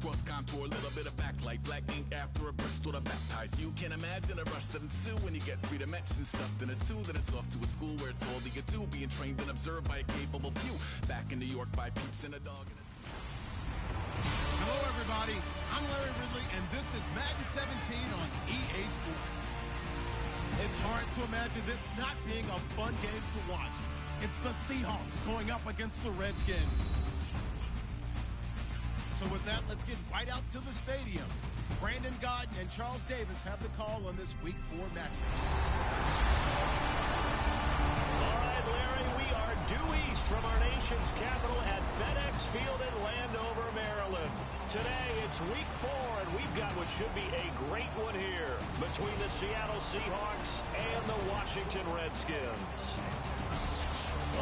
Cross contour, a little bit of backlight. Black ink after a Bristol to baptize. You can imagine a rush that ensue when you get 3 dimensions stuffed in a 2. Then it's off to a school where it's all that you do. Being trained and observed by a capable few. Back in New York by peeps and a dog. Hello, everybody. I'm Larry Ridley, and this is Madden 17 on EA Sports. It's hard to imagine this not being a fun game to watch. It's the Seahawks going up against the Redskins. So with that, let's get right out to the stadium. Brandon Godden and Charles Davis have the call on this Week 4 matchup. All right, Larry, we are due east from our nation's capital at FedEx Field in Landover, Maryland. Today, it's Week 4, and we've got what should be a great one here between the Seattle Seahawks and the Washington Redskins.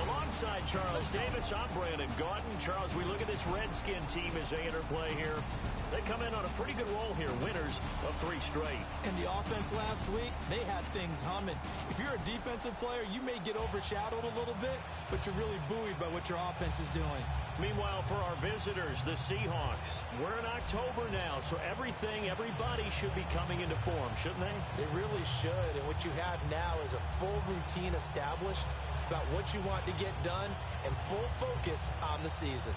Alongside Charles Davis, I'm Brandon Godden. Charles, we look at this Redskin team as they interplay here. They come in on a pretty good roll here, winners of 3 straight. And the offense last week, they had things humming. If you're a defensive player, you may get overshadowed a little bit, but you're really buoyed by what your offense is doing. Meanwhile, for our visitors, the Seahawks, we're in October now, so everybody should be coming into form, shouldn't they? They really should, and what you have now is a full routine established about what you want to get done and full focus on the season.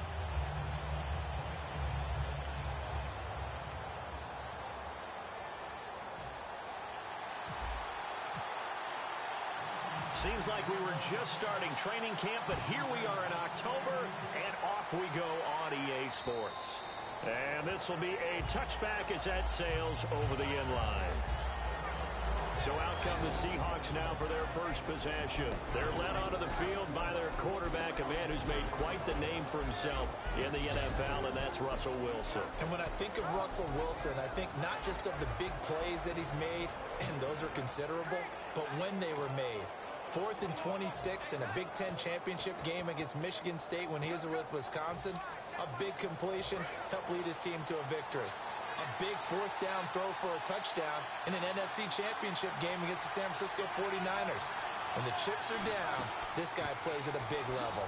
Seems like we were just starting training camp, but here we are in October, and off we go on EA Sports. And this will be a touchback as that sails over the inline. So out come the Seahawks now for their first possession. They're led onto the field by their quarterback, a man who's made quite the name for himself in the NFL, and that's Russell Wilson. And when I think of Russell Wilson, I think not just of the big plays that he's made, and those are considerable, but when they were made. 4th and 26 in a Big Ten championship game against Michigan State when he was with Wisconsin. A big completion helped lead his team to a victory. A big 4th down throw for a touchdown in an NFC championship game against the San Francisco 49ers. When the chips are down, this guy plays at a big level.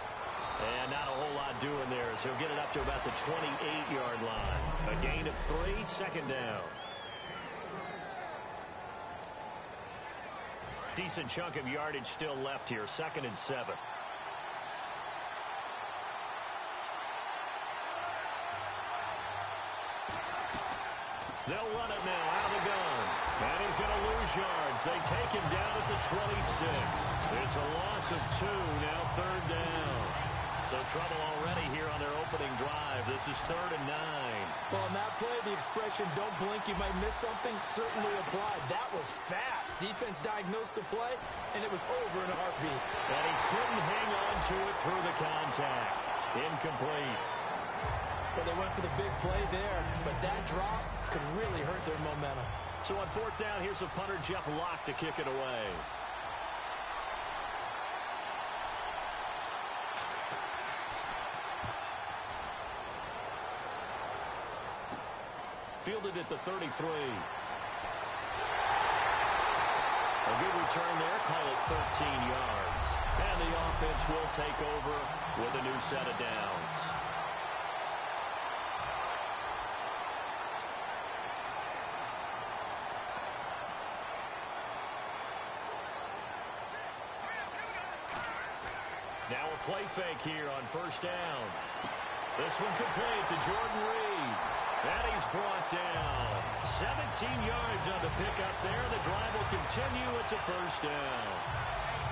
And not a whole lot doing there, so he'll get it up to about the 28-yard line. A gain of 3, 2nd down. Decent chunk of yardage still left here, 2nd and 7. They'll run it now out of the gun. And he's going to lose yards. They take him down at the 26. It's a loss of 2, now 3rd down. So trouble already here on their opening drive. This is 3rd and 9. Well, on that play, the expression, don't blink, you might miss something, certainly applied. That was fast. Defense diagnosed the play, and it was over in a heartbeat. And he couldn't hang on to it through the contact. Incomplete. Well, they went for the big play there, but that drop could really hurt their momentum. So on 4th down, here's a punter, Jeff Locke, to kick it away. Fielded at the 33. A good return there, call it 13 yards. And the offense will take over with a new set of downs. Now a play fake here on 1st down. This one complete to Jordan Reed. And he's brought down. 17 yards on the pickup there. The drive will continue. It's a 1st down.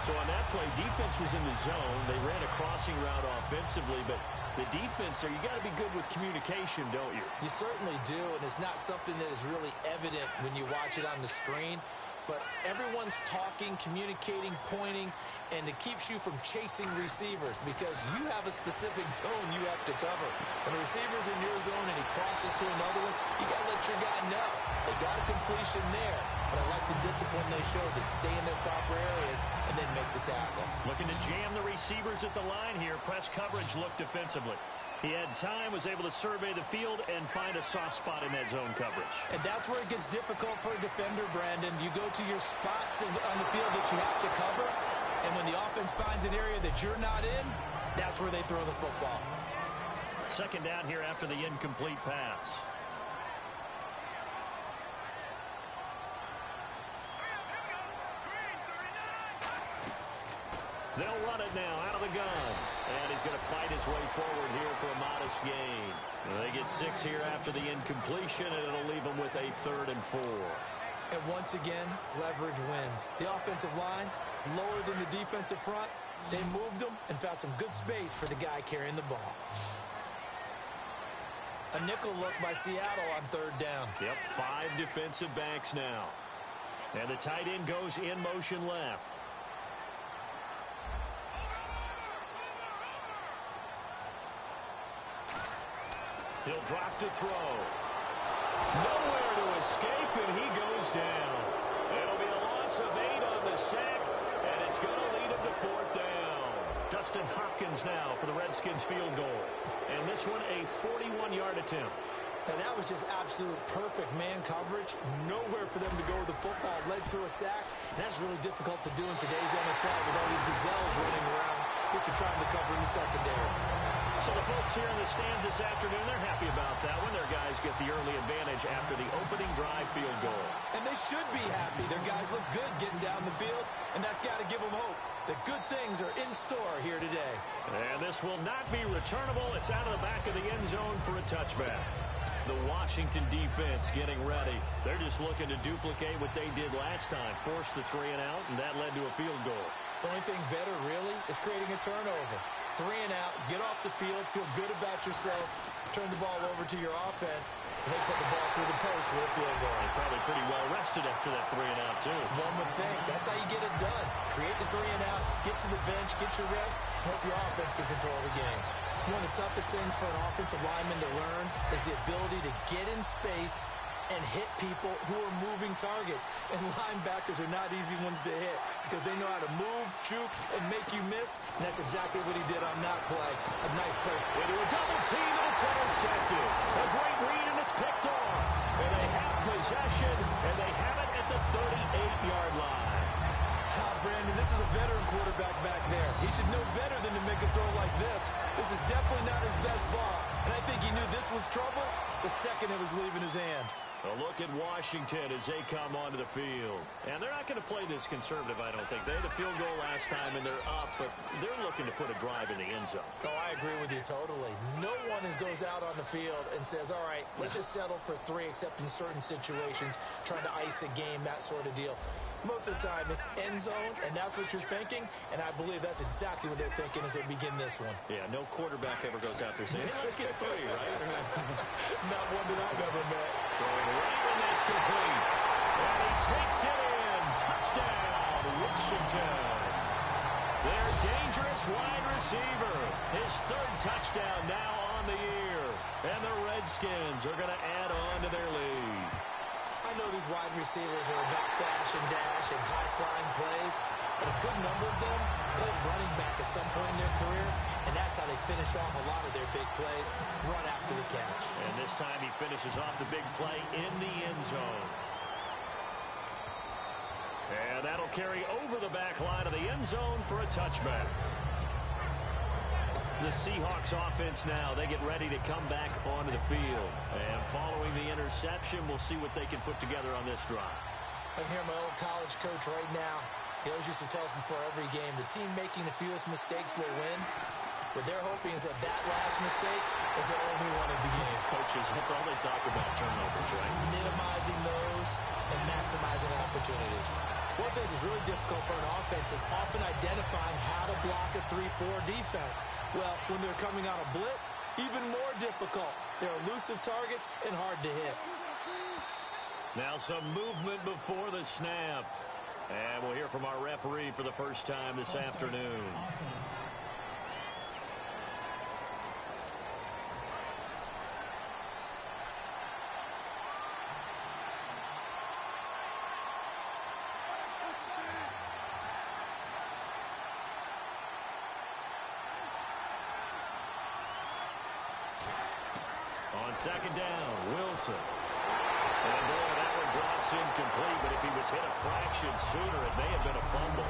So on that play, defense was in the zone. They ran a crossing route offensively, but the defense there, you got to be good with communication, don't you? You certainly do, and it's not something that is really evident when you watch it on the screen. But everyone's talking, communicating, pointing, and it keeps you from chasing receivers because you have a specific zone you have to cover. When a receiver's in your zone and he crosses to another one, you got to let your guy know. They got a completion there, but I like the discipline they showed to stay in their proper areas and then make the tackle. Looking to jam the receivers at the line here. Press coverage look defensively. He had time, was able to survey the field and find a soft spot in that zone coverage. And that's where it gets difficult for a defender, Brandon. You go to your spots on the field that you have to cover, and when the offense finds an area that you're not in, that's where they throw the football. 2nd down here after the incomplete pass. They'll run it now out of the gun. And he's going to fight his way forward here for a modest gain. They get 6 here after the incompletion, and it'll leave them with a 3rd and 4. And once again, leverage wins. The offensive line, lower than the defensive front. They moved them and found some good space for the guy carrying the ball. A nickel look by Seattle on 3rd down. Yep, 5 defensive backs now. And the tight end goes in motion left. He'll drop to throw. Nowhere to escape, and he goes down. It'll be a loss of 8 on the sack, and it's going to lead him to 4th down. Dustin Hopkins now for the Redskins field goal. And this one a 41-yard attempt. And that was just absolute perfect man coverage. Nowhere for them to go with the football. Led to a sack. And that's really difficult to do in today's NFL with all these gazelles running around that you're trying to cover in the secondary. So the folks here in the stands this afternoon, they're happy about that when their guys get the early advantage after the opening drive field goal. And they should be happy. Their guys look good getting down the field, and that's got to give them hope that good things are in store here today. And this will not be returnable. It's out of the back of the end zone for a touchback. The Washington defense getting ready. They're just looking to duplicate what they did last time. Force the 3 and out, and that led to a field goal. The only thing better, really, is creating a turnover. 3 and out, get off the field, feel good about yourself, turn the ball over to your offense, and they put the ball through the post with a field goal. They're probably pretty well rested after that 3 and out, too. One would think. That's how you get it done. Create the 3 and outs, get to the bench, get your rest, and hope your offense can control the game. One of the toughest things for an offensive lineman to learn is the ability to get in space and hit people who are moving targets. And linebackers are not easy ones to hit because they know how to move, juke, and make you miss. And that's exactly what he did on that play. A nice play. Into a double team, and it's intercepted. A great read, and it's picked off. And they have possession, and they have it at the 38-yard line. Brandon, this is a veteran quarterback back there. He should know better than to make a throw like this. This is definitely not his best ball. And I think he knew this was trouble the second it was leaving his hand. A look at Washington as they come onto the field. And they're not going to play this conservative, I don't think. They had a field goal last time, and they're up, but they're looking to put a drive in the end zone. Oh, I agree with you totally. No one goes out on the field and says, all right, let's just settle for 3, except in certain situations, trying to ice a game, that sort of deal. Most of the time, it's end zone, and that's what you're thinking, and I believe that's exactly what they're thinking as they begin this one. Yeah, no quarterback ever goes out there saying, hey, let's get 3, right? Not one that I've ever met. Throwing right when that's complete. And he takes it in. Touchdown, Washington. Their dangerous wide receiver. His 3rd touchdown now on the year. And the Redskins are going to add on to their lead. I know these wide receivers are about flash and dash and high-flying plays, but a good number of them played running back at some point in their career, and that's how they finish off a lot of their big plays, run after the catch. And this time he finishes off the big play in the end zone. And that'll carry over the back line of the end zone for a touchback. The Seahawks offense now, they get ready to come back onto the field. And following the interception, we'll see what they can put together on this drive. I hear my old college coach right now. He always used to tell us before every game, the team making the fewest mistakes will win. What they're hoping is that last mistake is the only one of the game. Coaches, that's all they talk about, turnovers, right? Minimizing those and maximizing opportunities. One thing that's really difficult for an offense is often identifying how to block a 3-4 defense. Well, when they're coming out of blitz, even more difficult. They're elusive targets and hard to hit. Now some movement before the snap. And we'll hear from our referee for the first time this afternoon. On 2nd down, Wilson. And boy, that one drops incomplete, but if he was hit a fraction sooner, it may have been a fumble.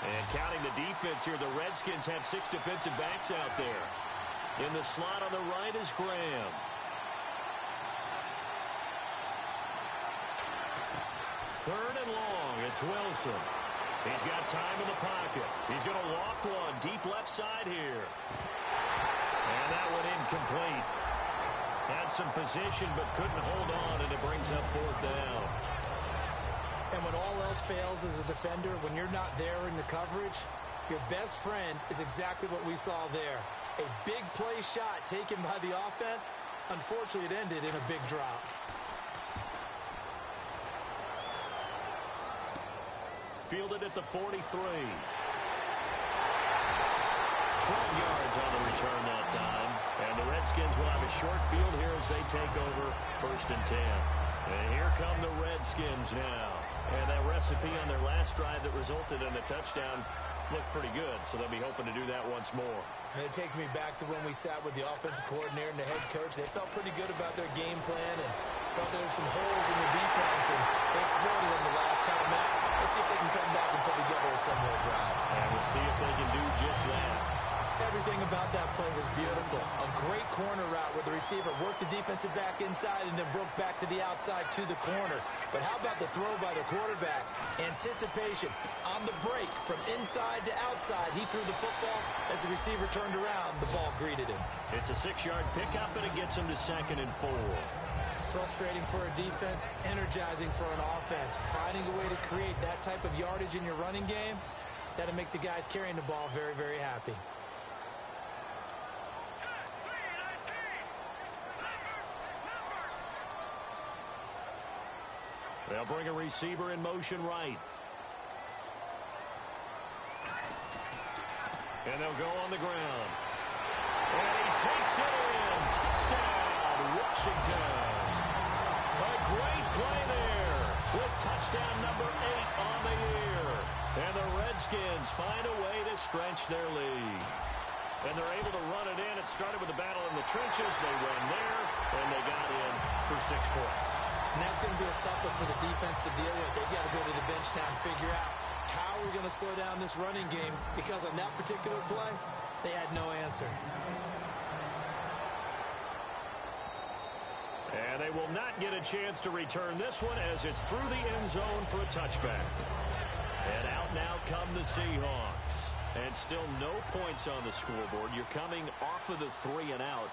And counting the defense here, the Redskins have 6 defensive backs out there. In the slot on the right is Graham. Third and long, it's Wilson. He's got time in the pocket. He's going to loft one deep left side here. And that one incomplete. Had some position but couldn't hold on, and it brings up 4th down. And when all else fails as a defender, when you're not there in the coverage, your best friend is exactly what we saw there. A big play shot taken by the offense. Unfortunately, it ended in a big drop. Fielded at the 43. 12 yards on the return that time. And the Redskins will have a short field here as they take over 1st and 10. And here come the Redskins now. And that recipe on their last drive that resulted in a touchdown looked pretty good, so they'll be hoping to do that once more. And it takes me back to when we sat with the offensive coordinator and the head coach. They felt pretty good about their game plan and thought there were some holes in the defense, and they exploited them the last time out. Let's see if they can come back and put together a similar drive. And we'll see if they can do just that. Everything about that play was beautiful. A great corner route where the receiver worked the defensive back inside and then broke back to the outside to the corner. But how about the throw by the quarterback? Anticipation on the break from inside to outside. He threw the football. As the receiver turned around, the ball greeted him. It's a 6-yard pickup, and it gets him to 2nd and 4. Frustrating for a defense, energizing for an offense. Finding a way to create that type of yardage in your running game, that'll make the guys carrying the ball very, very happy. They'll bring a receiver in motion right. And they'll go on the ground. And he takes it in. Touchdown, Washington. A great play there with touchdown number 8 on the year. And the Redskins find a way to stretch their lead. And they're able to run it in. It started with a battle in the trenches. They ran there, and they got in for 6 points. And that's going to be a tough one for the defense to deal with. They've got to go to the bench now and figure out how we're going to slow down this running game, because on that particular play, they had no answer. And they will not get a chance to return this one as it's through the end zone for a touchback. And out now come the Seahawks. And still no points on the scoreboard. You're coming off of the 3 and out.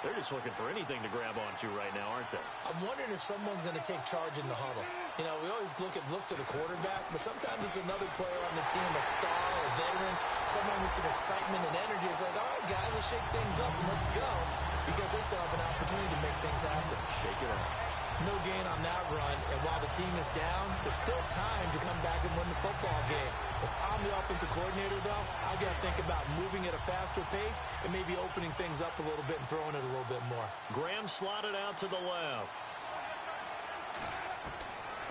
They're just looking for anything to grab onto right now, aren't they? I'm wondering if someone's going to take charge in the huddle. You know, we always look to the quarterback, but sometimes it's another player on the team, a star, a veteran, someone with some excitement and energy. It's like, all right, guys, let's shake things up and let's go, because they still have an opportunity to make things happen. Shake it up. No gain on that run, and while the team is down, there's still time to come back and win the football game. If I'm the offensive coordinator, though, I've got to think about moving at a faster pace and maybe opening things up a little bit and throwing it a little bit more. Graham slotted out to the left.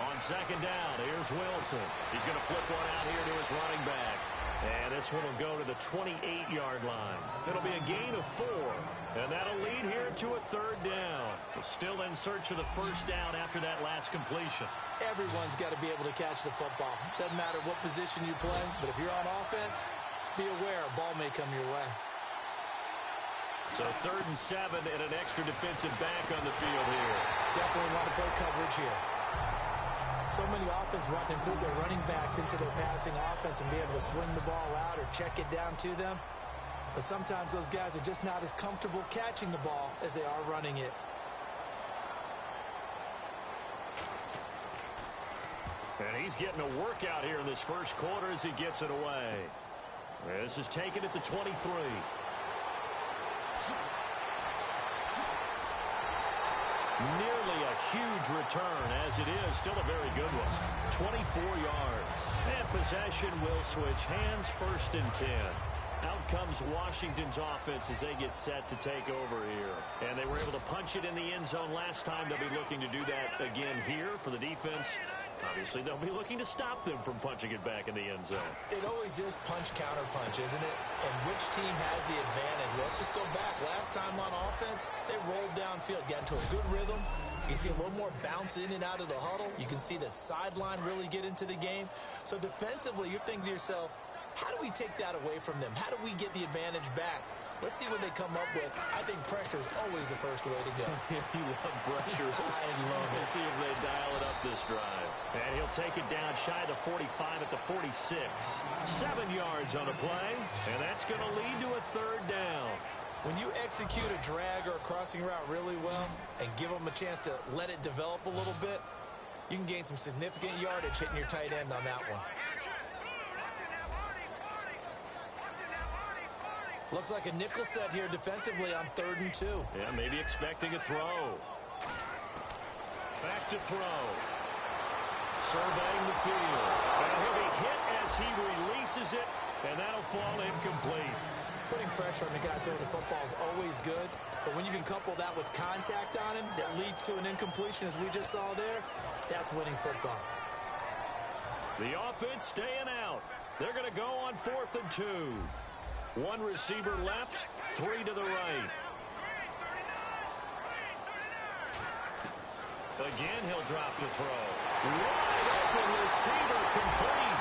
On 2nd down, here's Wilson. He's going to flip one out here to his running back. And this one will go to the 28-yard line. It'll be a gain of 4. And that'll lead here to a 3rd down. We're still in search of the 1st down after that last completion. Everyone's got to be able to catch the football. Doesn't matter what position you play, but if you're on offense, be aware a ball may come your way. So 3rd and 7 and an extra defensive back on the field here. Definitely want to play coverage here. So many offense want to include their running backs into their passing offense and be able to swing the ball out or check it down to them. But sometimes those guys are just not as comfortable catching the ball as they are running it. And he's getting a workout here in this first quarter as he gets it away. This is taken at the 23. Nearly a huge return, as it is still a very good one. 24 yards. And possession will switch hands, 1st and 10. Out comes Washington's offense as they get set to take over here. And they were able to punch it in the end zone last time. They'll be looking to do that again here for the defense. Obviously, they'll be looking to stop them from punching it back in the end zone. It always is punch-counter-punch, isn't it? And which team has the advantage? Let's just go back. Last time on offense, they rolled downfield, got into a good rhythm. You see a little more bounce in and out of the huddle. You can see the sideline really get into the game. So defensively, you're thinking to yourself, how do we take that away from them? How do we get the advantage back? Let's see what they come up with. I think pressure is always the first way to go. You love pressure. I love it. Let's see if they dial it up this drive. And he'll take it down shy of the 45 at the 46. 7 yards on the play, and that's going to lead to a third down. When you execute a drag or a crossing route really well and give them a chance to let it develop a little bit, you can gain some significant yardage hitting your tight end on that one. Looks like a nickel set here defensively on 3rd and 2. Yeah, maybe expecting a throw. Back to throw. Surveying the field. And he'll be hit as he releases it, and that'll fall incomplete. Putting pressure on the guy throwing the football is always good, but when you can couple that with contact on him that leads to an incompletion as we just saw there, that's winning football. The offense staying out. They're going to go on 4th and 2. 1 receiver left, 3 to the right. Again, he'll drop to throw. Wide open receiver complete.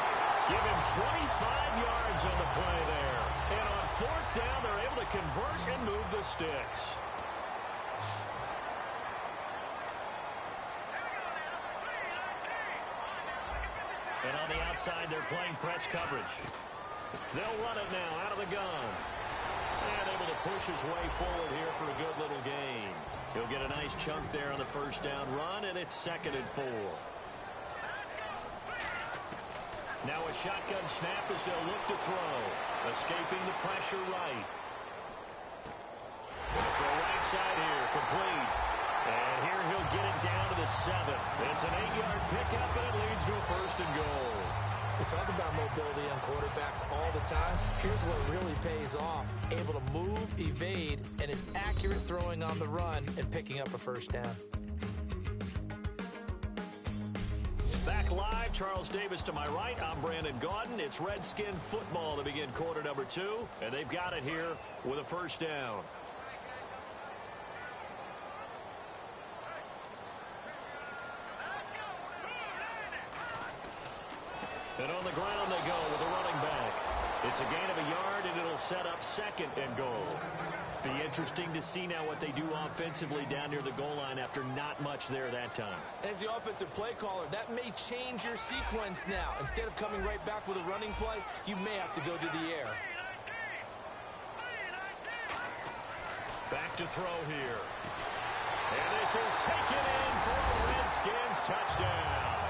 Give him 25 yards on the play there. And on 4th down, they're able to convert and move the sticks. And on the outside, they're playing press coverage. They'll run it now out of the gun. And able to push his way forward here for a good little gain. He'll get a nice chunk there on the first down run, and it's 2nd and 4. Now a shotgun snap as they'll look to throw. Escaping the pressure right. Throw right side here, complete. And here he'll get it down to the 7. It's an 8-yard pickup, and it leads to a 1st and goal. We talk about mobility on quarterbacks all the time. Here's what really pays off. Able to move, evade, and is accurate throwing on the run and picking up a 1st down. Back live, Charles Davis to my right. I'm Brandon Gaudin. It's Redskin football to begin quarter number 2, and they've got it here with a 1st down. And on the ground they go with a running back. It's a gain of a yard, and it'll set up 2nd and goal. Be interesting to see now what they do offensively down near the goal line after not much there that time. As the offensive play caller, that may change your sequence now. Instead of coming right back with a running play, you may have to go to the air. Back to throw here. And this is taken in for a Redskins touchdown.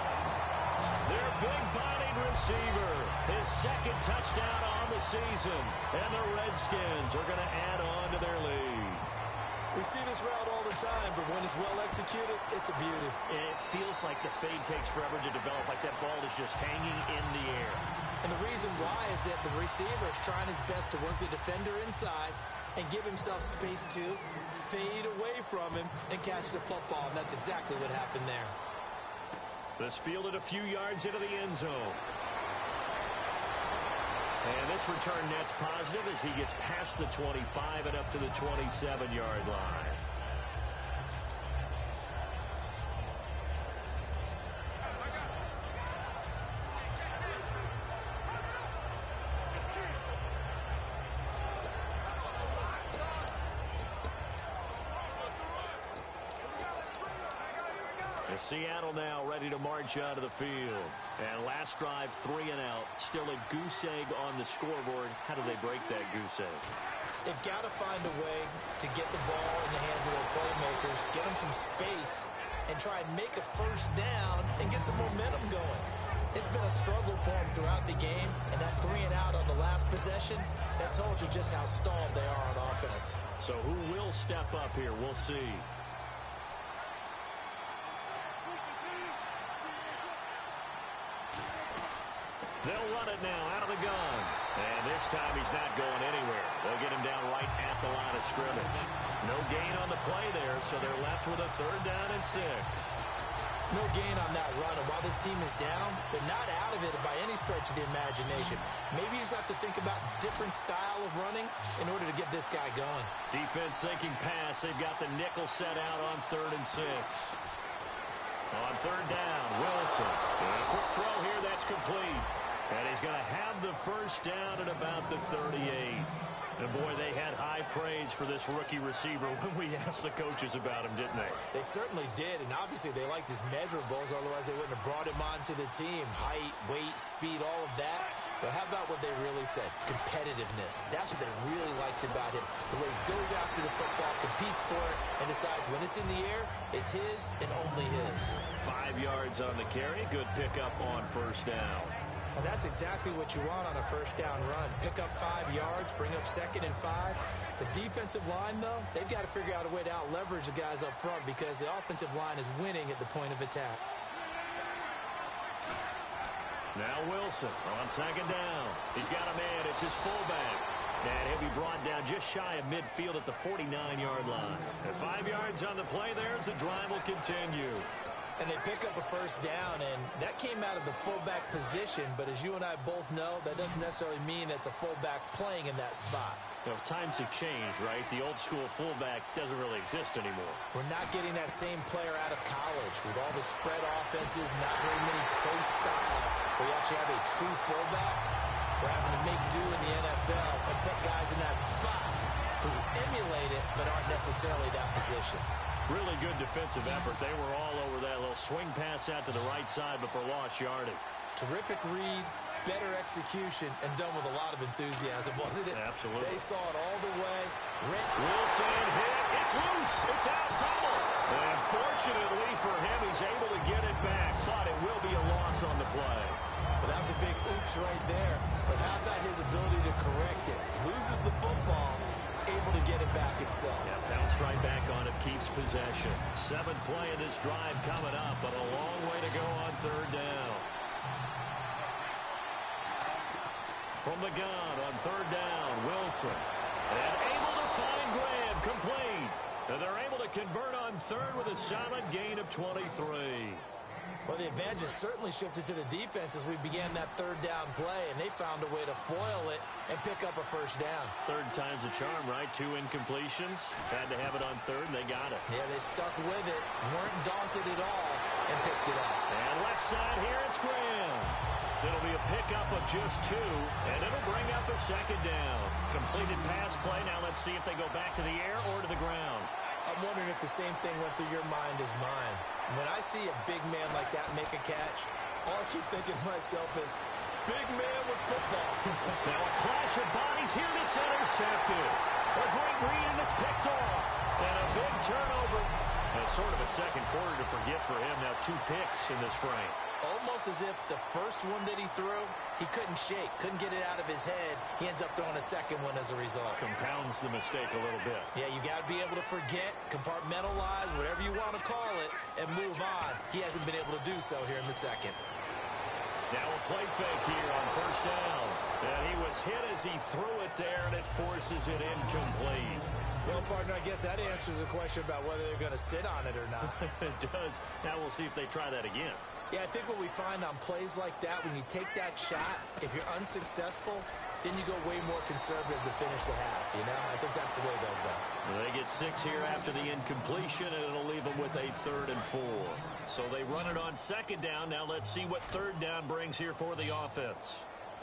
Their big-bodied receiver, his 2nd touchdown on the season. And the Redskins are going to add on to their lead. We see this route all the time, but when it's well executed, it's a beauty. It feels like the fade takes forever to develop, like that ball is just hanging in the air. And the reason why is that the receiver is trying his best to work the defender inside and give himself space to fade away from him and catch the football, and that's exactly what happened there. This fielded a few yards into the end zone. And this return net's positive as he gets past the 25 and up to the 27-yard line. Seattle now ready to march out of the field. And last drive, 3 and out. Still a goose egg on the scoreboard. How do they break that goose egg? They've got to find a way to get the ball in the hands of their playmakers, get them some space, and try and make a 1st down and get some momentum going. It's been a struggle for them throughout the game, and that 3 and out on the last possession, that told you just how stalled they are on offense. So who will step up here? We'll see. They'll run it now out of the gun. And this time he's not going anywhere. They'll get him down right at the line of scrimmage. No gain on the play there, so they're left with a 3rd down and 6. No gain on that run, and while this team is down, they're not out of it by any stretch of the imagination. Maybe you just have to think about different style of running in order to get this guy going. Defense thinking pass. They've got the nickel set out on 3rd and 6. On 3rd down, Wilson. And a quick throw here, that's complete. And he's going to have the 1st down at about the 38. And, boy, they had high praise for this rookie receiver when we asked the coaches about him, didn't they? They certainly did, and obviously they liked his measurables, otherwise they wouldn't have brought him onto the team. Height, weight, speed, all of that. But how about what they really said? Competitiveness. That's what they really liked about him. The way he goes after the football, competes for it, and decides when it's in the air, it's his and only his. 5 yards on the carry. Good pickup on 1st down. And that's exactly what you want on a 1st down run. Pick up 5 yards, bring up 2nd and 5. The defensive line, though, they've got to figure out a way to out-leverage the guys up front because the offensive line is winning at the point of attack. Now Wilson on 2nd down. He's got a man. It's his fullback. And he'll be brought down just shy of midfield at the 49-yard line. And 5 yards on the play there as the drive will continue. And they pick up a 1st down, and that came out of the fullback position. But as you and I both know, that doesn't necessarily mean it's a fullback playing in that spot. You know, times have changed, right? The old-school fullback doesn't really exist anymore. We're not getting that same player out of college with all the spread offenses, not very many pro style, where you actually have a true fullback. We're having to make do in the NFL and put guys in that spot who emulate it but aren't necessarily that position. Really good defensive effort. They were all over that little swing pass out to the right side before lost yardage. Terrific read, better execution, and done with a lot of enthusiasm, wasn't it? Absolutely. They saw it all the way. Wilson hit. It's loose. It's out. Foul. And fortunately for him, he's able to get it back. But it will be a loss on the play. Well, that was a big oops right there. But how about his ability to correct it? Loses the football, able to get it back himself. Yeah, bounced right back on it, keeps possession. 7th play of this drive coming up, but a long way to go on 3rd down. From the gun on 3rd down, Wilson. And able to find Graham, complete. And they're able to convert on 3rd with a solid gain of 23. Well, the advantage has certainly shifted to the defense as we began that 3rd down play, and they found a way to foil it and pick up a 1st down. 3rd time's a charm, right? 2 incompletions. Had to have it on 3rd, and they got it. Yeah, they stuck with it, weren't daunted at all, and picked it up. And left side here, it's Graham. It'll be a pickup of just 2, and it'll bring up a 2nd down. Completed pass play. Now let's see if they go back to the air or to the ground. I'm wondering if the same thing went through your mind as mine. When I see a big man like that make a catch, all I keep thinking to myself is, big man with football. Now a clash of bodies here, and it's intercepted. A great read, and it's picked off. And a big turnover. And sort of a second quarter to forget for him. Now 2 picks in this frame. Almost as if the first one that he threw, he couldn't shake, couldn't get it out of his head. He ends up throwing a second one as a result. Compounds the mistake a little bit. Yeah, you got to be able to forget, compartmentalize, whatever you want to call it, and move on. He hasn't been able to do so here in the second. Now a play fake here on 1st down. And he was hit as he threw it there, and it forces it incomplete. Well, partner, I guess that answers the question about whether they're going to sit on it or not. It does. Now we'll see if they try that again. Yeah, I think what we find on plays like that, when you take that shot, if you're unsuccessful, then you go way more conservative to finish the half, you know? I think that's the way they'll go. They get 6 here after the incompletion, and it'll leave them with a 3rd and 4. So they run it on 2nd down. Now let's see what 3rd down brings here for the offense.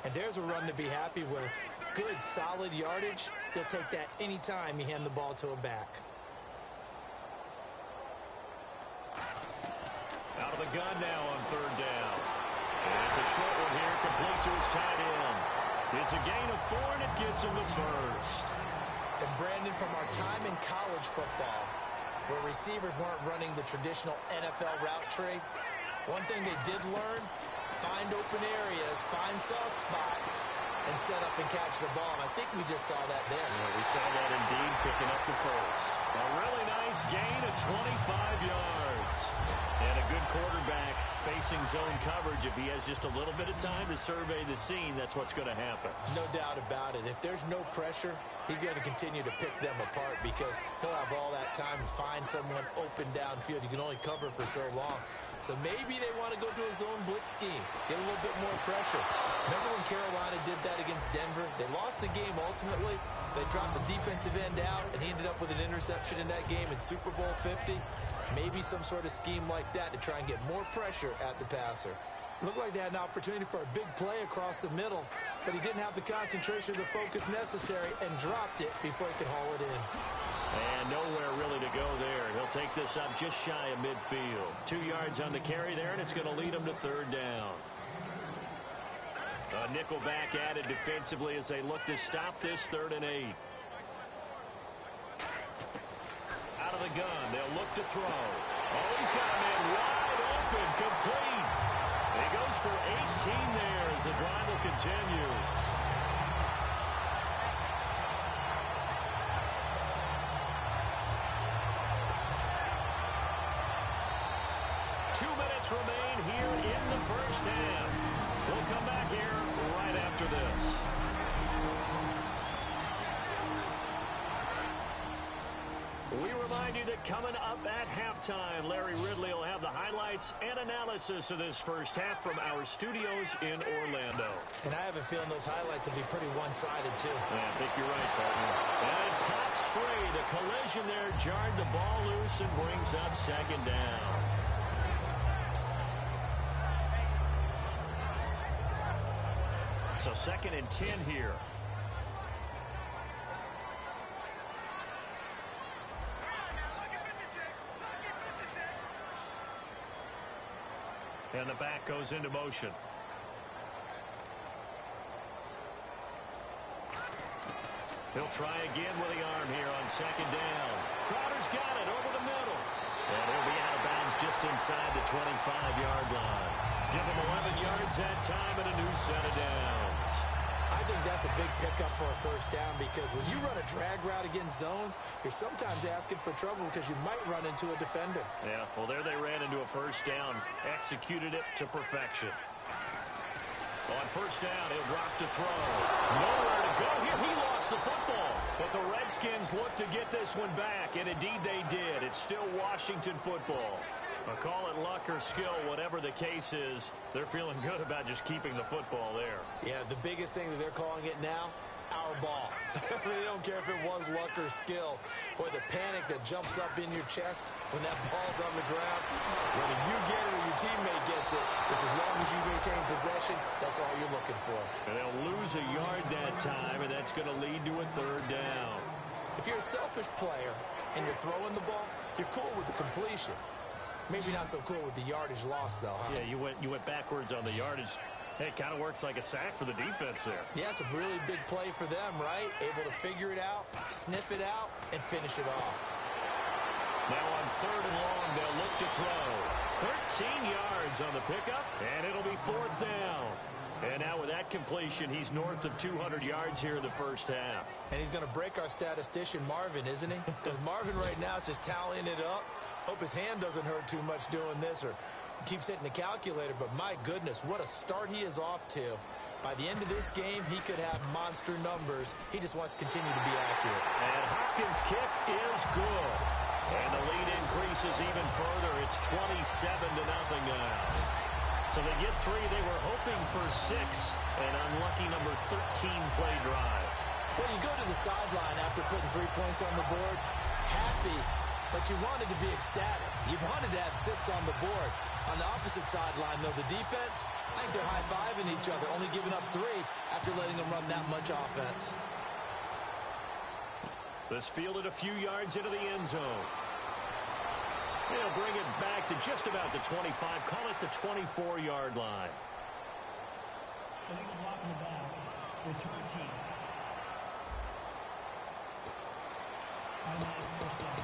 And there's a run to be happy with. Good, solid yardage. They'll take that anytime you hand the ball to a back. Out of the gun now on 3rd down. And it's a short one here, complete to his tight end. It's a gain of 4, and it gets him the 1st. And Brandon, from our time in college football, where receivers weren't running the traditional NFL route tree, one thing they did learn, find open areas, find soft spots, and set up and catch the ball. And I think we just saw that there. Yeah, we saw that indeed, picking up the 1st. A really nice gain of 25 yards. And a good quarterback facing zone coverage, if he has just a little bit of time to survey the scene, that's what's going to happen. No doubt about it. If there's no pressure, he's going to continue to pick them apart because he'll have all that time to find someone open downfield. You can only cover for so long. So maybe they want to go to a zone blitz scheme, get a little bit more pressure. Remember when Carolina did that against Denver? They lost the game ultimately. They dropped the defensive end out, and he ended up with an interception in that game in Super Bowl 50. Maybe some sort of scheme like that to try and get more pressure at the passer. Looked like they had an opportunity for a big play across the middle, but he didn't have the concentration or the focus necessary and dropped it before he could haul it in. And nowhere really to go there. He'll take this up just shy of midfield. 2 yards on the carry there, and it's going to lead him to third down. A nickel back added defensively as they look to stop this 3rd and 8. Out of the gun, they'll look to throw. Oh, he's got a man wide open, complete. He goes for 18 there as the drive will continue. 2 minutes remain here in the first half. We'll come back here right after this. We remind you that coming up at halftime, Larry Ridley will have the highlights and analysis of this first half from our studios in Orlando. And I have a feeling those highlights will be pretty one-sided, too. Yeah, I think you're right, partner. And it pops free. The collision there jarred the ball loose and brings up 2nd down. So 2nd and 10 here. And the back goes into motion. He'll try again with the arm here on 2nd down. Crowder's got it over the middle. And he'll be out of bounds just inside the 25-yard line. Give him 11 yards that time and a new set of downs. I think that's a big pickup for a first down because when you run a drag route against zone, you're sometimes asking for trouble because you might run into a defender. Yeah, well, there they ran into a first down, executed it to perfection. On 1st down, he'll drop to throw. Nowhere to go here. He lost the football. But the Redskins look to get this one back, and indeed they did. It's still Washington football. Call it luck or skill, whatever the case is, they're feeling good about just keeping the football there. Yeah, the biggest thing that they're calling it now, our ball. They don't care if it was luck or skill. Boy, the panic that jumps up in your chest when that ball's on the ground, whether you get it or your teammate gets it, just as long as you maintain possession, that's all you're looking for. And they'll lose a yard that time, and that's going to lead to a 3rd down. If you're a selfish player and you're throwing the ball, you're cool with the completion. Maybe not so cool with the yardage loss, though, huh? Yeah, you went backwards on the yardage. Hey, it kind of works like a sack for the defense there. Yeah, it's a really big play for them, right? Able to figure it out, sniff it out, and finish it off. Now on 3rd and long, they'll look to throw. 13 yards on the pickup, and it'll be 4th down. And now with that completion, he's north of 200 yards here in the first half. And he's going to break our statistician, Marvin, isn't he? Because Marvin right now is just tallying it up. Hope his hand doesn't hurt too much doing this or keeps hitting the calculator. But my goodness, what a start he is off to. By the end of this game, he could have monster numbers. He just wants to continue to be accurate. And Hopkins' kick is good. And the lead increases even further. It's 27-0 now. So they get 3. They were hoping for 6. An unlucky number 13 play drive. Well, you go to the sideline after putting 3 points on the board, happy, but you wanted to be ecstatic. You wanted to have 6 on the board. On the opposite sideline, though, the defense, I think they're high-fiving each other, only giving up 3 after letting them run that much offense. This fielded a few yards into the end zone. They'll bring it back to just about the 25. Call it the 24-yard line. Illegal block in the back. Return team. First down.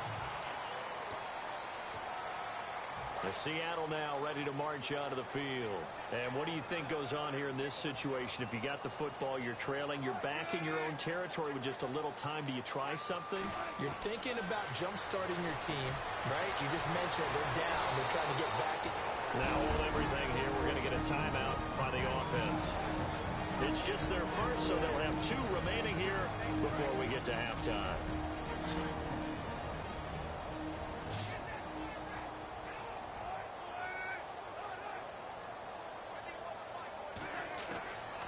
The Seattle now ready to march out of the field. And what do you think goes on here in this situation? If you got the football, you're trailing, you're back in your own territory with just a little time. Do you try something? You're thinking about jump-starting your team, right? You just mentioned they're down. They're trying to get back. Now hold everything timeout by the offense. It's just their first, so they'll have 2 remaining here before we get to halftime.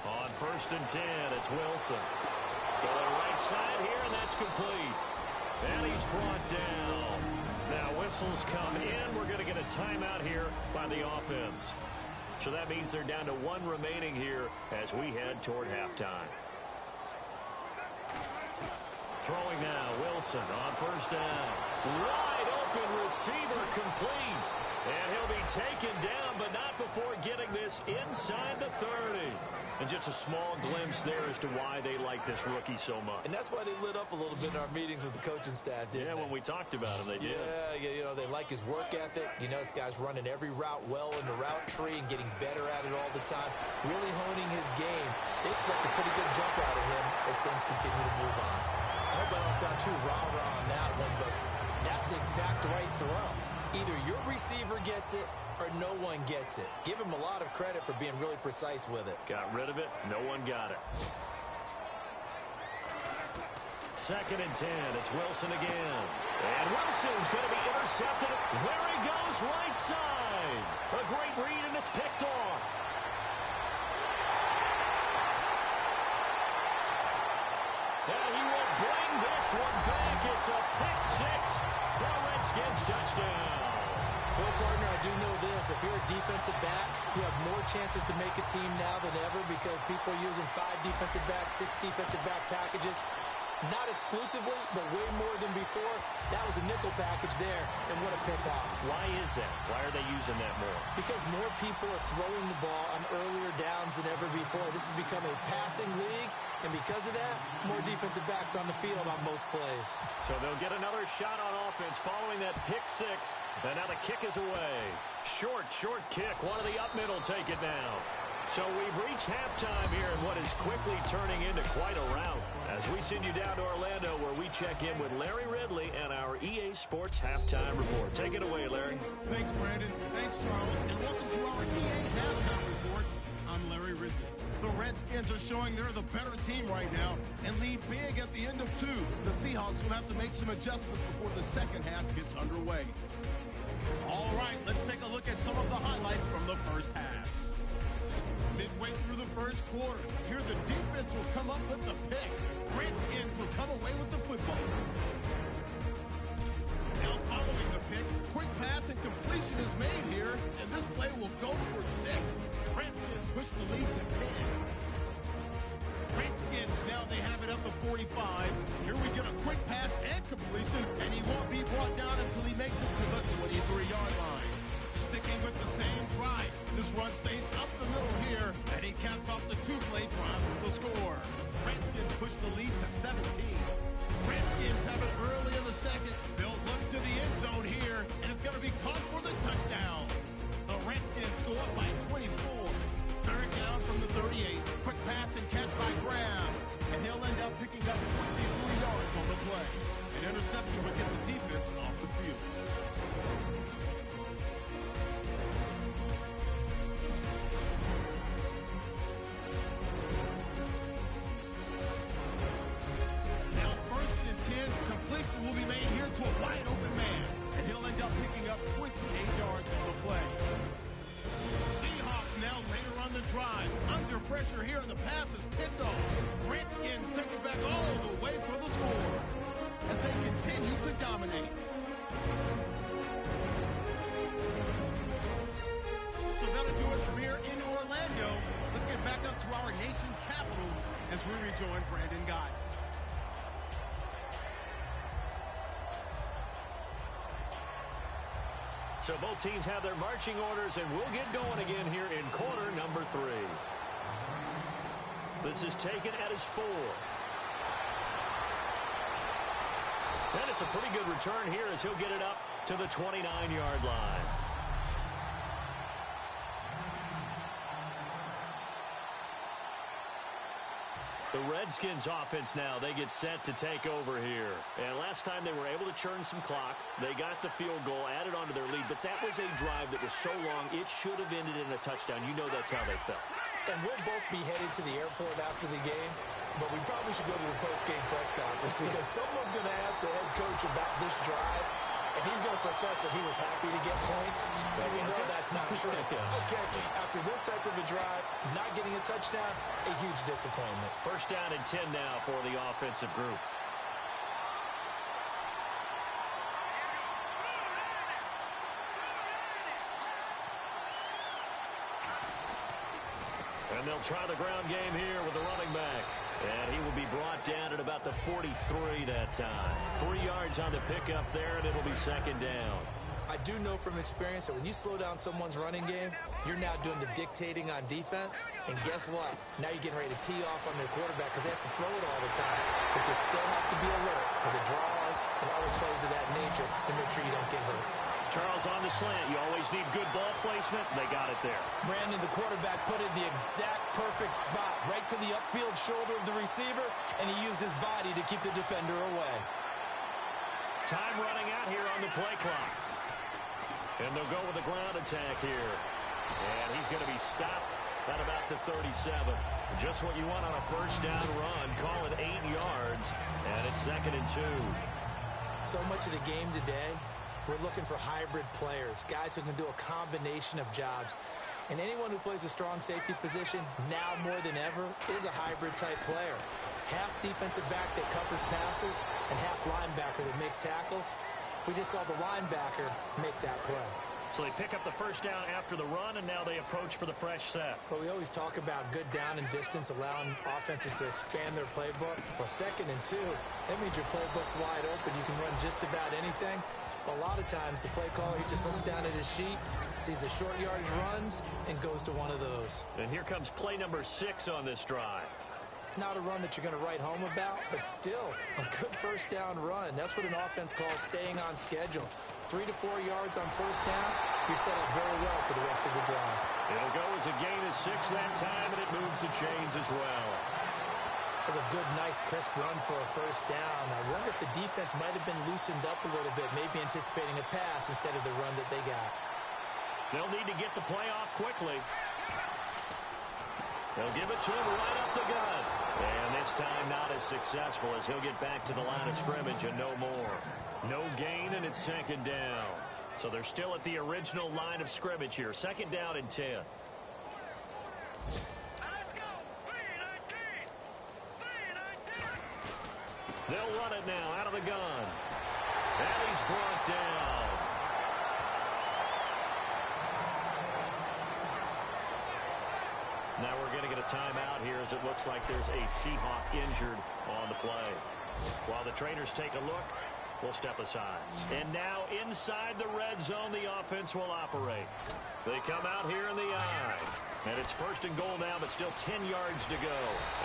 On 1st and 10, it's Wilson. Going right side here, and that's complete. And he's brought down. Now whistles come in. We're going to get a timeout here by the offense. So that means they're down to 1 remaining here as we head toward halftime. Throwing now, Wilson on 1st down. Wide open receiver complete. And he'll be taken down, but not before getting this inside the 30. And just a small glimpse there as to why they like this rookie so much. And that's why they lit up a little bit in our meetings with the coaching staff, didn't they? When we talked about him, they did. Yeah, you know, they like his work ethic. You know, this guy's running every route well in the route tree and getting better at it all the time, really honing his game. They expect a pretty good jump out of him as things continue to move on. I hope I don't sound too rah-rah on that one, but that's the exact right throw. Either your receiver gets it or no one gets it. Give him a lot of credit for being really precise with it. Got rid of it. No one got it. 2nd and 10. It's Wilson again. And Wilson's going to be intercepted. There he goes, right side. A great read, and it's picked off. And he will bring this one back. It's a pick 6 for a Redskins touchdown. Well, partner, I do know this. If you're a defensive back, you have more chances to make a team now than ever because people are using 5 defensive backs, 6 defensive back packages. Not exclusively, but way more than before. That was a nickel package there, and what a pickoff. Why is that? Why are they using that more? Because more people are throwing the ball on earlier downs than ever before. This has become a passing league, and because of that, more defensive backs on the field on most plays. So they'll get another shot on offense following that pick 6, and now the kick is away. Short kick. One of the up middle take it now. So we've reached halftime here in what is quickly turning into quite a rout as we send you down to Orlando where we check in with Larry Ridley and our EA Sports Halftime Report. Take it away, Larry. Thanks, Brandon. Thanks, Charles. And welcome to our EA Halftime Report. I'm Larry Ridley. The Redskins are showing they're the better team right now and lead big at the end of 2. The Seahawks will have to make some adjustments before the second half gets underway. All right, let's take a look at some of the highlights from the first half. Midway through the first quarter, here the defense will come up with the pick. Redskins will come away with the football. Now following the pick, quick pass and completion is made here, and this play will go for 6. Redskins push the lead to 10. Redskins, now they have it at the 45. Here we get a quick pass and completion, and he won't be brought down until he makes it to the 23-yard line. Sticking with the same drive, this run stays up the middle here, and he caps off the 2-play drive with the score. Redskins push the lead to 17. Redskins have it early in the second. They'll look to the end zone here, and it's going to be caught for the touchdown. The Redskins go up by 24. Third down from the 38. Quick pass and catch by Graham, and he'll end up picking up 23 yards on the play. An interception would get the defense off the field. Will be made here to a wide open man, and he'll end up picking up 28 yards on the play. Seahawks now later on the drive. Under pressure here, and the pass is picked off. Redskins take it back all the way for the score as they continue to dominate. So that'll do it from here in Orlando. Let's get back up to our nation's capital as we rejoin Brandon Gott. So both teams have their marching orders, and we'll get going again here in quarter number 3. This is taken at his 4. And it's a pretty good return here as he'll get it up to the 29-yard line. The Redskins offense now, they get set to take over here. And last time they were able to churn some clock. They got the field goal, added onto their lead. But that was a drive that was so long, it should have ended in a touchdown. You know that's how they felt. And we'll both be headed to the airport after the game. But we probably should go to the post-game press conference because someone's going to ask the head coach about this drive. And he's going to profess that he was happy to get points. And we know that's not true. Okay, after this type of a drive, not getting a touchdown, a huge disappointment. First down and 10 now for the offensive group. And they'll try the ground game here with the running back. And he will be brought down at about the 43 that time. 3 yards on the pickup there, and it'll be second down. I do know from experience that when you slow down someone's running game, you're now doing the dictating on defense. And guess what? Now you're getting ready to tee off on their quarterback because they have to throw it all the time. But you still have to be alert for the draws and other plays of that nature to make sure you don't get hurt. Charles on the slant. You always need good ball placement. They got it there. Brandon, the quarterback, put it in the exact perfect spot, right to the upfield shoulder of the receiver, and he used his body to keep the defender away. Time running out here on the play clock. And they'll go with a ground attack here. And he's going to be stopped at about the 37. Just what you want on a first down run. Call it 8 yards, and it's 2nd and 2. So much of the game today, we're looking for hybrid players, guys who can do a combination of jobs. And anyone who plays a strong safety position, now more than ever, is a hybrid-type player. Half defensive back that covers passes and half linebacker that makes tackles. We just saw the linebacker make that play. So they pick up the first down after the run, and now they approach for the fresh set. But we always talk about good down and distance, allowing offenses to expand their playbook. Well, 2nd and 2, that means your playbook's wide open. You can run just about anything. A lot of times, the play caller, he just looks down at his sheet, sees the short yardage runs, and goes to one of those. And here comes play number 6 on this drive. Not a run that you're going to write home about, but still a good first down run. That's what an offense calls staying on schedule. 3 to 4 yards on first down, you're set up very well for the rest of the drive. It'll go as a gain of 6 that time, and it moves the chains as well. That's a good, nice, crisp run for a first down. I wonder if the defense might have been loosened up a little bit, maybe anticipating a pass instead of the run that they got. They'll need to get the play off quickly. They'll give it to him right up the gut. And this time not as successful as he'll get back to the line of scrimmage and no more. No gain, and it's 2nd down. So they're still at the original line of scrimmage here. 2nd down and 10. They'll run it now out of the gun. And he's brought down. Now we're going to get a timeout here as it looks like there's a Seahawk injured on the play. While the trainers take a look, we'll step aside. And now inside the red zone, the offense will operate. They come out here in the eye. And it's 1st and goal now, but still 10 yards to go.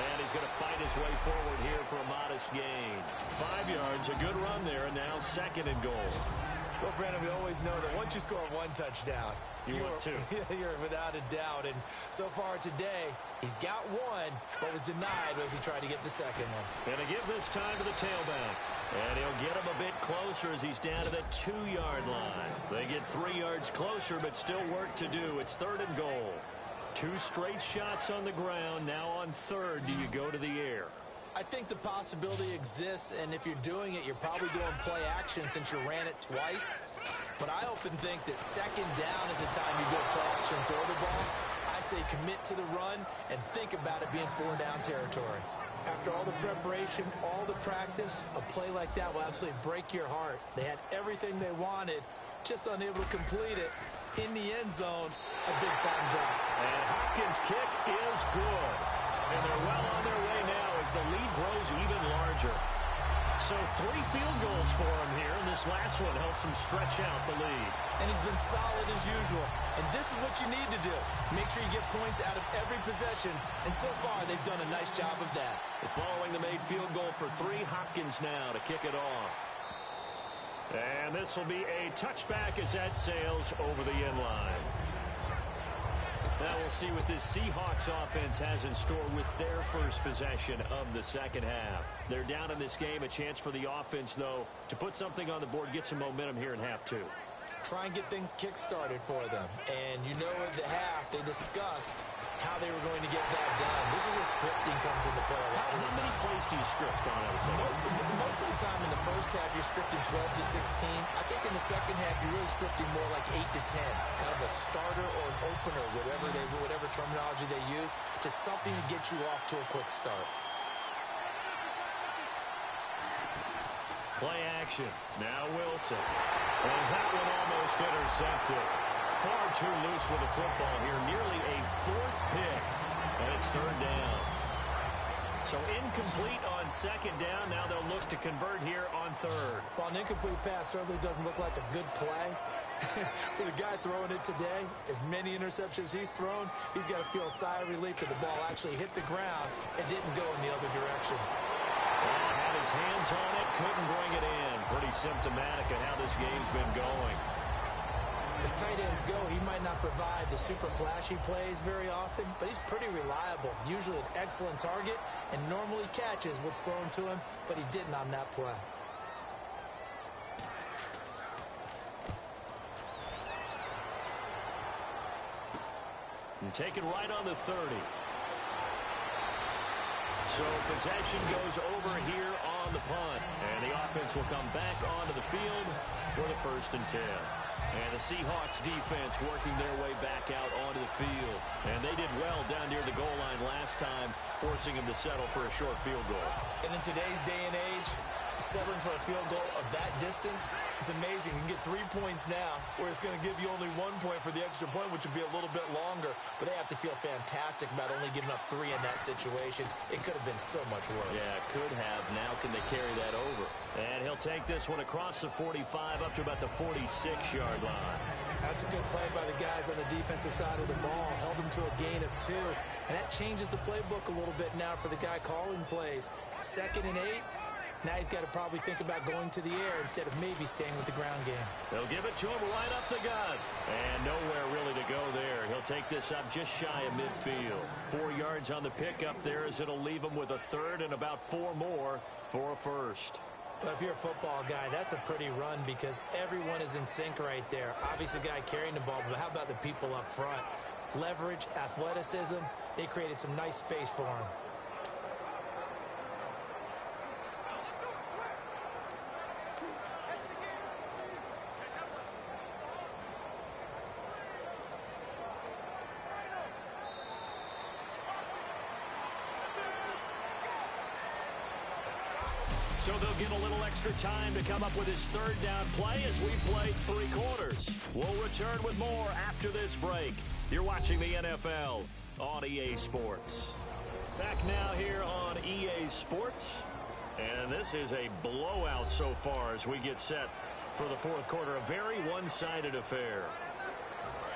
And he's going to fight his way forward here for a modest gain. 5 yards, a good run there, and now 2nd and goal. Well, Brandon, we always know that once you score 1 touchdown, you want 2. You're without a doubt. And so far today, he's got 1, but was denied as he tried to get the 2nd one. Going to give this time to the tailback. And he'll get him a bit closer as he's down to the 2-yard line. They get 3 yards closer, but still work to do. It's 3rd and goal. 2 straight shots on the ground. Now on 3rd, do you go to the air? I think the possibility exists, and if you're doing it, you're probably doing play action since you ran it twice. But I often think that 2nd down is the time you go play action and throw the ball. I say commit to the run and think about it being 4-down territory. After all the preparation, all the practice, a play like that will absolutely break your heart. They had everything they wanted, just unable to complete it. In the end zone, a big-time drop. And Hopkins' kick is good. And they're well on their way now as the lead grows even larger. So 3 field goals for him here, and this last one helps him stretch out the lead. And he's been solid as usual. And this is what you need to do. Make sure you get points out of every possession. And so far, they've done a nice job of that. Following the made field goal for 3, Hopkins now to kick it off. And this will be a touchback as that sails over the end line. Now we'll see what this Seahawks offense has in store with their first possession of the second half. They're down in this game. A chance for the offense, though, to put something on the board, get some momentum here in half two. Try and get things kick-started for them. And you know at the half, they discussed how they were going to get that done. This is where scripting comes into play a lot of the time. How many plays do you script on it? Most of the time in the first half, you're scripting 12 to 16. I think in the second half, you're really scripting more like 8 to 10. Kind of a starter or an opener, whatever terminology they use. Just something to get you off to a quick start. Play action. Now Wilson. And that one almost intercepted. Far too loose with the football here. Nearly a fourth pick. And it's third down. So incomplete on second down. Now they'll look to convert here on third. Well, an incomplete pass certainly doesn't look like a good play. For the guy throwing it today, as many interceptions he's thrown, he's got to feel a sigh of relief that the ball actually hit the ground and didn't go in the other direction. Well, had his hands on it, couldn't bring it in. Pretty symptomatic of how this game's been going. As tight ends go, he might not provide the super flashy plays very often, but he's pretty reliable. Usually an excellent target and normally catches what's thrown to him, but he didn't on that play. And take it right on the 30. So possession goes over here on the punt. And the offense will come back onto the field for the 1st and 10. And the Seahawks defense working their way back out onto the field. And they did well down near the goal line last time, forcing them to settle for a short field goal. And in today's day and age, settling for a field goal of that distance is amazing. You can get 3 points now, where it's going to give you only 1 point for the extra point, which would be a little bit longer. But they have to feel fantastic about only giving up 3 in that situation. It could have been so much worse. Yeah, could have. Now can they carry that over? And he'll take this one across the 45 up to about the 46-yard line. That's a good play by the guys on the defensive side of the ball. Held them to a gain of 2. And that changes the playbook a little bit now for the guy calling plays. 2nd and 8. Now he's got to probably think about going to the air instead of maybe staying with the ground game. They'll give it to him right up the gut. And nowhere really to go there. He'll take this up just shy of midfield. 4 yards on the pickup there as it'll leave him with a 3rd and about 4 more for a 1st. Well, if you're a football guy, that's a pretty run because everyone is in sync right there. Obviously, the guy carrying the ball, but how about the people up front? Leverage, athleticism, they created some nice space for him. So they'll get a little extra time to come up with his 3rd down play as we played 3 quarters. We'll return with more after this break. You're watching the NFL on EA Sports. Back now here on EA Sports. And this is a blowout so far as we get set for the 4th quarter. A very one-sided affair.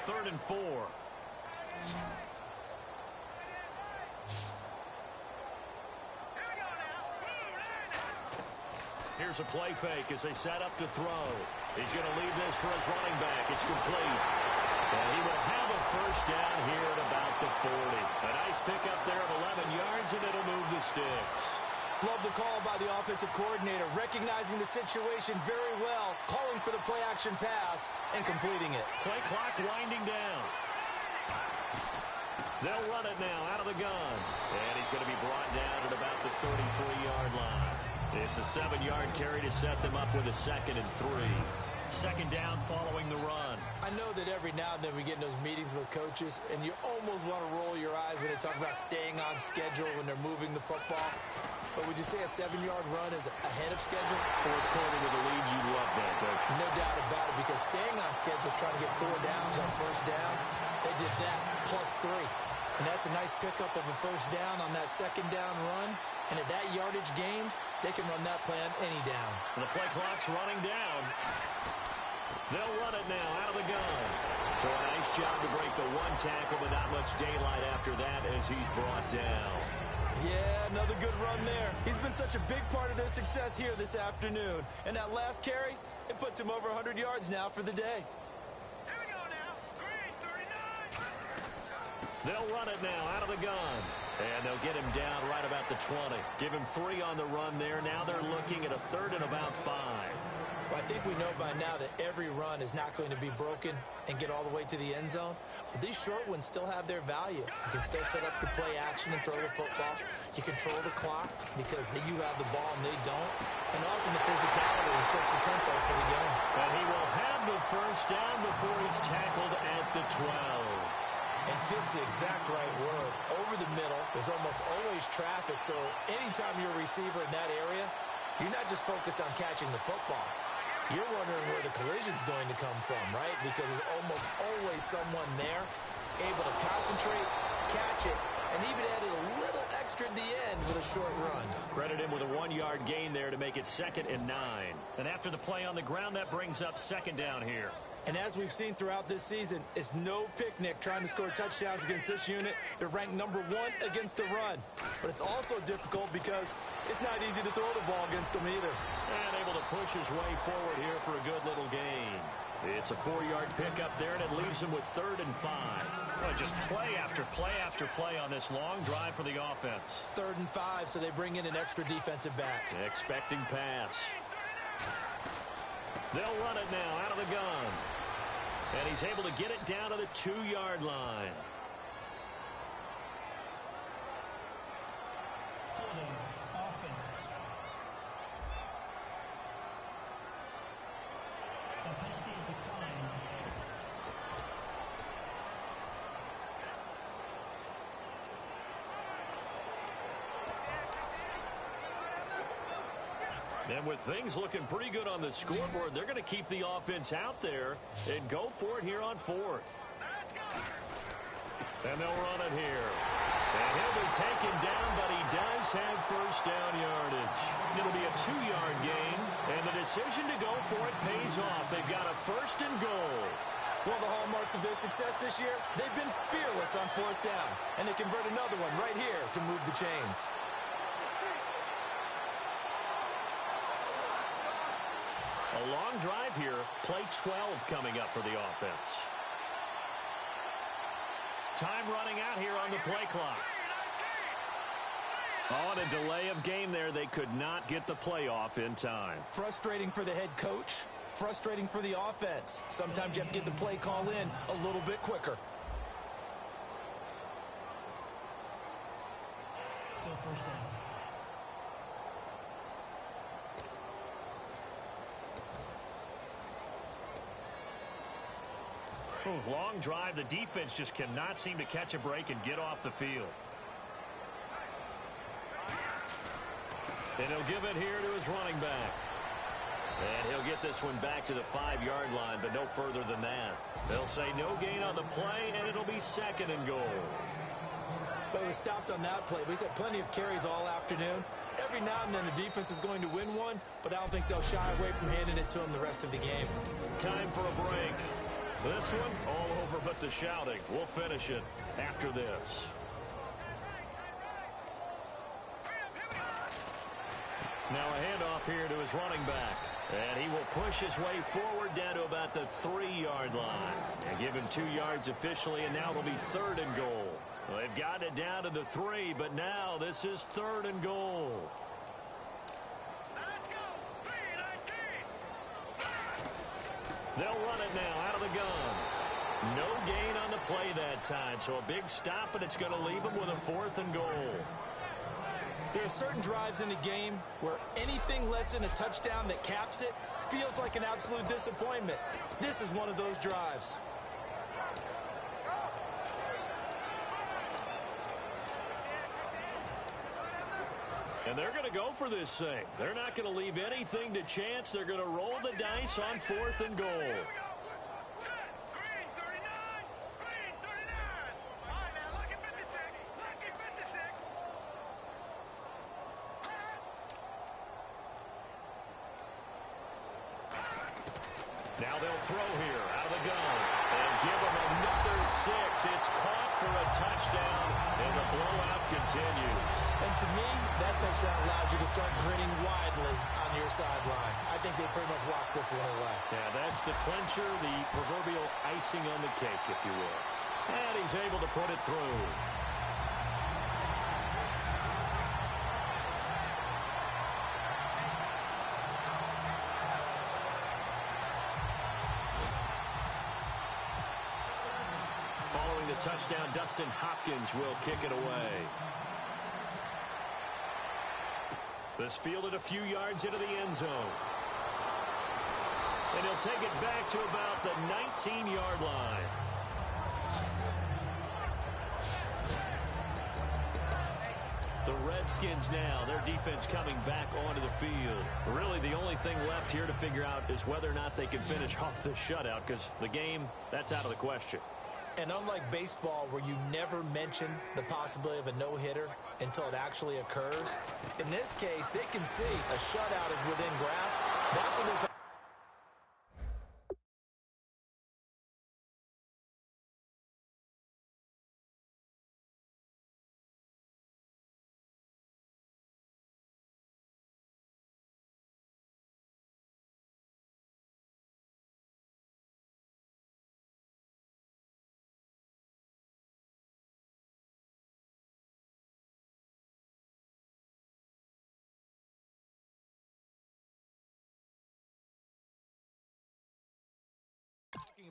3rd and 4. Here's a play fake as they set up to throw. He's going to leave this for his running back. It's complete. And he will have a 1st down here at about the 40. A nice pickup there of 11 yards, and it'll move the sticks. Love the call by the offensive coordinator, recognizing the situation very well, calling for the play-action pass and completing it. Play clock winding down. They'll run it now out of the gun. And he's going to be brought down at about the 33-yard line. It's a 7-yard carry to set them up with a 2nd and 3. 2nd down following the run. I know that every now and then we get in those meetings with coaches, and you almost want to roll your eyes when they talk about staying on schedule when they're moving the football. But would you say a 7-yard run is ahead of schedule? 4th quarter with a lead, you love that, Coach. No doubt about it, because staying on schedule is trying to get 4 downs on 1st down. They did that plus 3. And that's a nice pickup of a 1st down on that 2nd down run. And at that yardage gained, they can run that play on any down. And the play clock's running down. They'll run it now out of the gun. So a nice job to break the 1 tackle, but not much daylight after that as he's brought down. Yeah, another good run there. He's been such a big part of their success here this afternoon. And that last carry, it puts him over 100 yards now for the day. They'll run it now out of the gun. And they'll get him down right about the 20. Give him 3 on the run there. Now they're looking at a 3rd and about 5. Well, I think we know by now that every run is not going to be broken and get all the way to the end zone. But these short ones still have their value. You can still set up your play action and throw the football. You control the clock because you have the ball and they don't. And often the physicality sets the tempo for the game. And he will have the first down before he's tackled at the 12. And fits the exact right word. Over the middle, there's almost always traffic. So anytime you're a receiver in that area, you're not just focused on catching the football. You're wondering where the collision's going to come from, right? Because there's almost always someone there able to concentrate, catch it, and even added a little extra at the end with a short run. Credit him with a 1-yard gain there to make it 2nd and 9. And after the play on the ground, that brings up 2nd down here. And as we've seen throughout this season, it's no picnic trying to score touchdowns against this unit. They're ranked number 1 against the run. But it's also difficult because it's not easy to throw the ball against them either. And able to push his way forward here for a good little gain. It's a 4-yard pickup there, and it leaves him with 3rd and 5. Well, just play after play after play on this long drive for the offense. 3rd and 5, so they bring in an extra defensive back. Expecting pass. They'll run it now out of the gun. And he's able to get it down to the 2-yard line. Holding offense. The penalty is declined. And with things looking pretty good on the scoreboard, they're going to keep the offense out there and go for it here on 4th. And they'll run it here. And he'll be taken down, but he does have first down yardage. It'll be a 2-yard gain, and the decision to go for it pays off. They've got a 1st and goal. One of the hallmarks of their success this year, they've been fearless on 4th down. And they convert another one right here to move the chains. A long drive here, play 12 coming up for the offense. Time running out here on the play clock. Oh, and a delay of game there. They could not get the play off in time. Frustrating for the head coach. Frustrating for the offense. Sometimes you have to get the play call in a little bit quicker. Still first down. Long drive. The defense just cannot seem to catch a break and get off the field. And he'll give it here to his running back. And he'll get this one back to the 5-yard line, but no further than that. They'll say no gain on the play, and it'll be 2nd and goal. But it was stopped on that play. But he's had plenty of carries all afternoon. Every now and then the defense is going to win one, but I don't think they'll shy away from handing it to him the rest of the game. Time for a break. This one, all over but the shouting. We'll finish it after this. Now a handoff here to his running back. And he will push his way forward down to about the 3-yard line. And give him 2 yards officially, and now it'll be 3rd and goal. Well, they've got it down to the 3, but now this is 3rd and goal. They'll run it now out of the gun. No gain on the play that time, so a big stop, and it's going to leave them with a 4th and goal. There are certain drives in the game where anything less than a touchdown that caps it feels like an absolute disappointment. This is one of those drives. And they're going to go for this thing. They're not going to leave anything to chance. They're going to roll the dice on 4th and goal. Now they'll throw here out of the gun and give them another 6. It's caught for a touchdown, and the blowout continues. And to me, that touchdown allows you to start grinning widely on your sideline. I think they pretty much locked this one away. Yeah, that's the clincher, the proverbial icing on the cake, if you will. And he's able to put it through. Following the touchdown, Dustin Hopkins will kick it away. This fielded a few yards into the end zone. And he'll take it back to about the 19-yard line. The Redskins now, their defense coming back onto the field. Really, the only thing left here to figure out is whether or not they can finish off this shutout, because the game, that's out of the question. And unlike baseball, where you never mention the possibility of a no-hitter until it actually occurs, in this case, they can see a shutout is within grasp. That's what they're talking.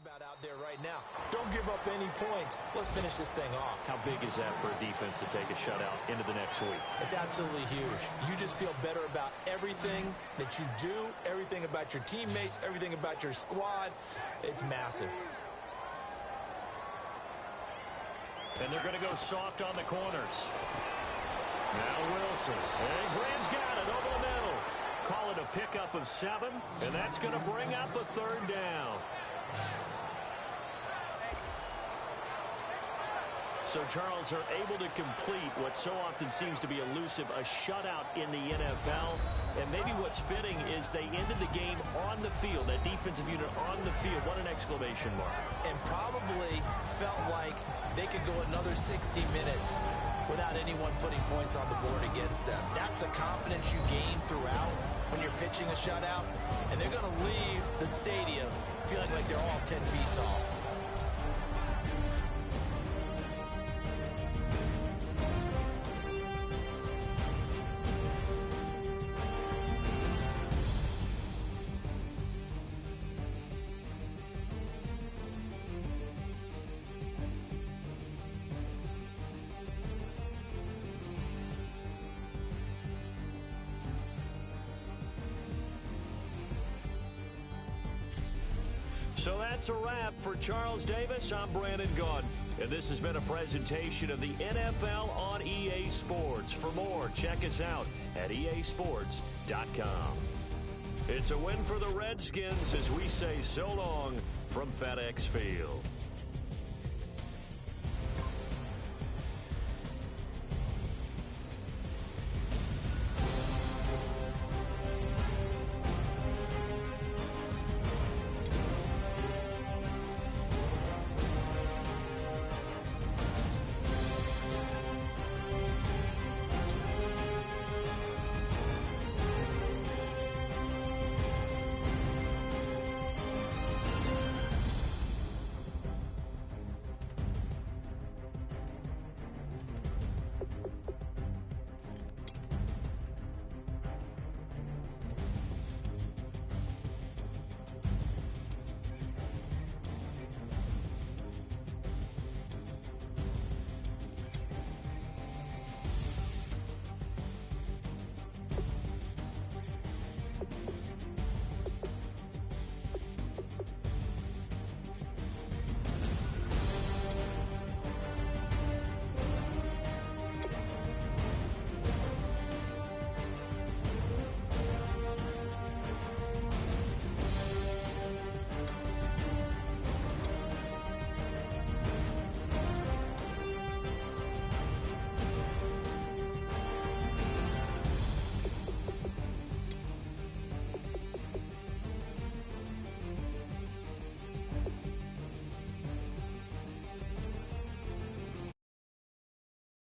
About out there right now. Don't give up any points. Let's finish this thing off. How big is that for a defense to take a shutout into the next week? It's absolutely huge. You just feel better about everything that you do, everything about your teammates, everything about your squad. It's massive. And they're going to go soft on the corners. Now Wilson. And Graham's got it over the middle. Call it a pickup of 7, and that's going to bring up a third down. So Charles are able to complete what so often seems to be elusive, a shutout in the NFL. And maybe what's fitting is they ended the game on the field, that defensive unit on the field. What an exclamation mark. And probably felt like they could go another 60 minutes without anyone putting points on the board against them. That's the confidence you gain throughout when you're pitching a shutout. And they're going to leave the stadium feeling like they're all 10 feet tall. So that's a wrap for Charles Davis. I'm Brandon Gaudin, and this has been a presentation of the NFL on EA Sports. For more, check us out at easports.com. It's a win for the Redskins as we say so long from FedEx Field.